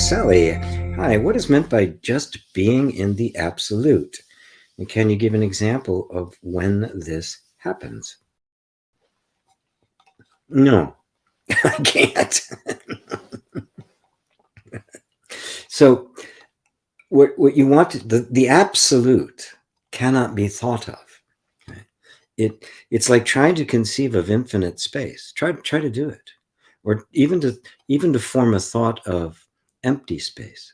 Sally, hi, what is meant by just being in the absolute? And can you give an example of when this happens? No, I can't. So what you want the absolute cannot be thought of. Right? It's like trying to conceive of infinite space. Try to do it. Or even to form a thought of empty space.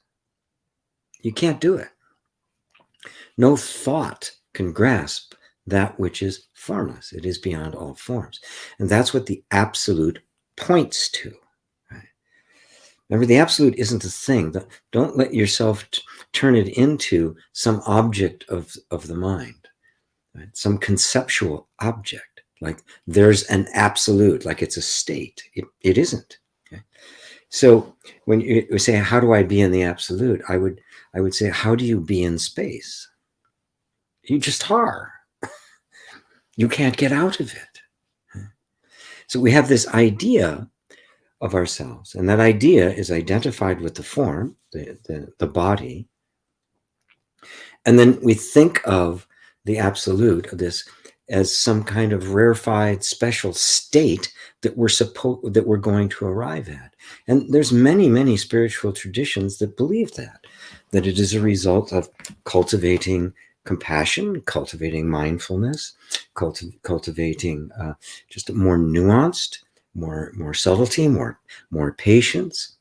You can't do it. No thought can grasp that which is formless. It is beyond all forms. And that's what the absolute points to. Right? Remember, the absolute isn't a thing. Don't let yourself turn it into some object of the mind, right? Some conceptual object, like there's an absolute, like it's a state. It isn't. Okay? So when you say, how do I be in the absolute? I would say, how do you be in space? You just are. You can't get out of it. So we have this idea of ourselves, and that idea is identified with the form, the body. And then we think of the absolute, of this, as some kind of rarefied special state that we're going to arrive at. And there's many spiritual traditions that believe that it is a result of cultivating compassion, cultivating mindfulness, cultivating just a more nuanced, more subtlety, more patience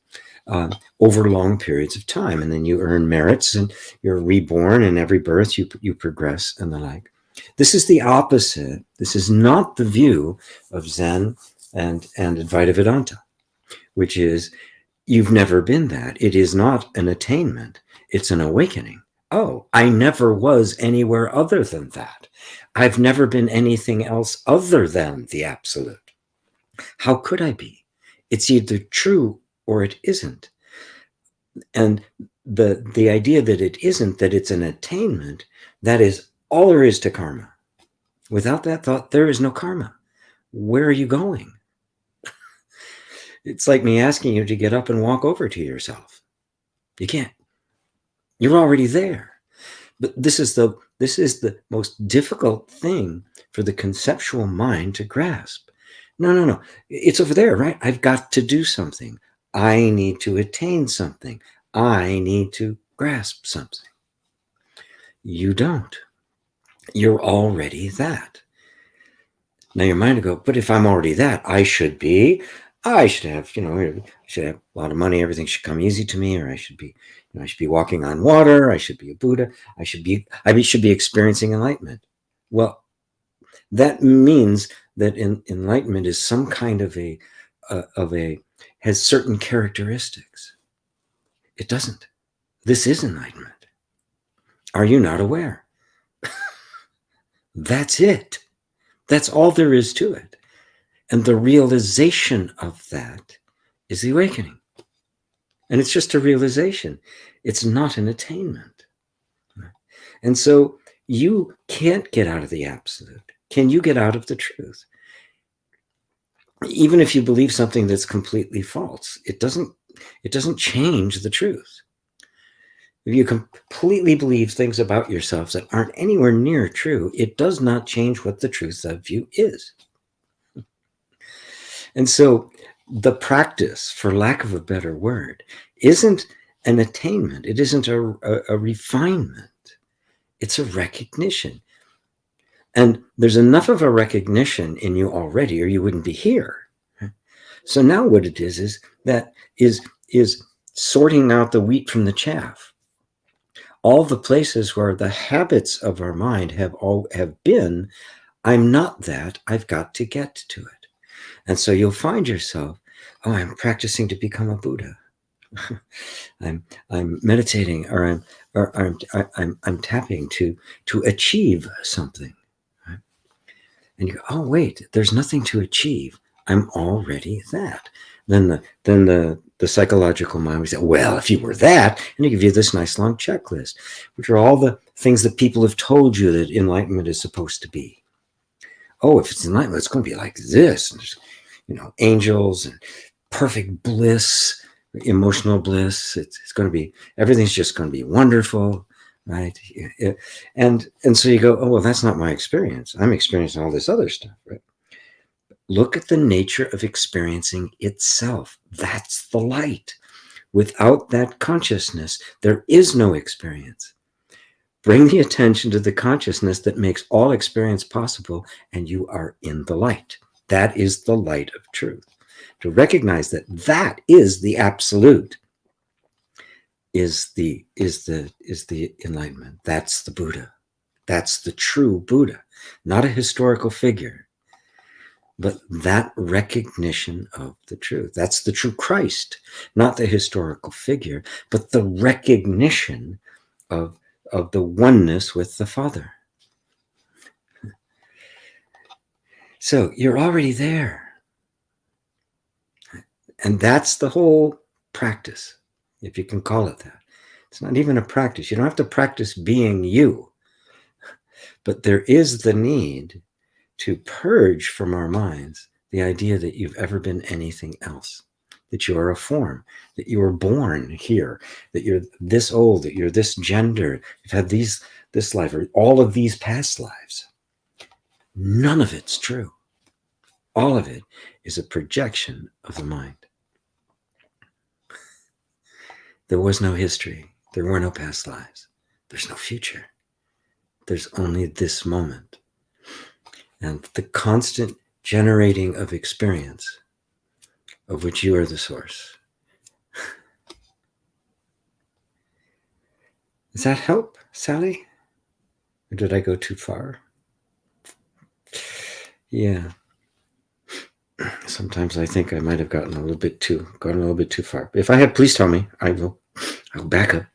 over long periods of time. And then you earn merits and you're reborn, and every birth you progress and the like. This is the opposite. This is not the view of Zen and Advaita Vedanta, which is you've never been that. It is not an attainment. It's an awakening. Oh, I never was anywhere other than that. I've never been anything else other than the absolute. How could I be? It's either true or it isn't. And the idea that it isn't, that it's an attainment, that is all there is to karma. Without that thought, there is no karma. Where are you going? It's like me asking you to get up and walk over to yourself. You can't. You're already there. But this is the most difficult thing for the conceptual mind to grasp. No. It's over there, right? I've got to do something. I need to attain something. I need to grasp something. You don't. You're already that. Now your mind will go, but if I'm already that, I should have, I should have a lot of money. Everything should come easy to me, or I should be walking on water. I should be a Buddha. I should be experiencing enlightenment. Well, that means that enlightenment is some kind of has certain characteristics. It doesn't. This is enlightenment. Are you not aware? That's it. That's all there is to it. And the realization of that is the awakening. And it's just a realization. It's not an attainment. And so you can't get out of the absolute. Can you get out of the truth? Even if you believe something that's completely false, it doesn't change the truth. If you completely believe things about yourself that aren't anywhere near true, it does not change what the truth of you is. And so the practice, for lack of a better word, isn't an attainment. It isn't a refinement. It's a recognition. And there's enough of a recognition in you already, or you wouldn't be here. So now what it is sorting out the wheat from the chaff. All the places where the habits of our mind have been, I'm not that, I've got to get to it. And so you'll find yourself, oh, I'm practicing to become a Buddha. I'm meditating, or I'm tapping to achieve something. Right? And you go, oh wait, there's nothing to achieve. I'm already that. Then the psychological mind would say, well, if you were that, and you give you this nice long checklist, which are all the things that people have told you that enlightenment is supposed to be. Oh, if it's enlightenment, it's going to be like this. And there's, angels and perfect bliss, emotional bliss. It's going to be, everything's just going to be wonderful, right? And so you go, oh, well, that's not my experience. I'm experiencing all this other stuff, right? Look at the nature of experiencing itself. That's the light. Without that consciousness, there is no experience. Bring the attention to the consciousness that makes all experience possible, and you are in the light. That is the light of truth. To recognize that that is the absolute is the enlightenment. That's the Buddha. That's the true Buddha, not a historical figure, but that recognition of the truth. That's the true Christ, not the historical figure, but the recognition of the oneness with the Father. So you're already there. And that's the whole practice, if you can call it that. It's not even a practice. You don't have to practice being you. But there is the need to purge from our minds the idea that you've ever been anything else, that you are a form, that you were born here, that you're this old, that you're this gender, you've had this life, or all of these past lives. None of it's true. All of it is a projection of the mind. There was no history. There were no past lives. There's no future. There's only this moment. And the constant generating of experience, of which you are the source. Does that help, Sally? Or did I go too far? Yeah. Sometimes I think I might have gone a little bit too far. If I had, please tell me. I'll back up.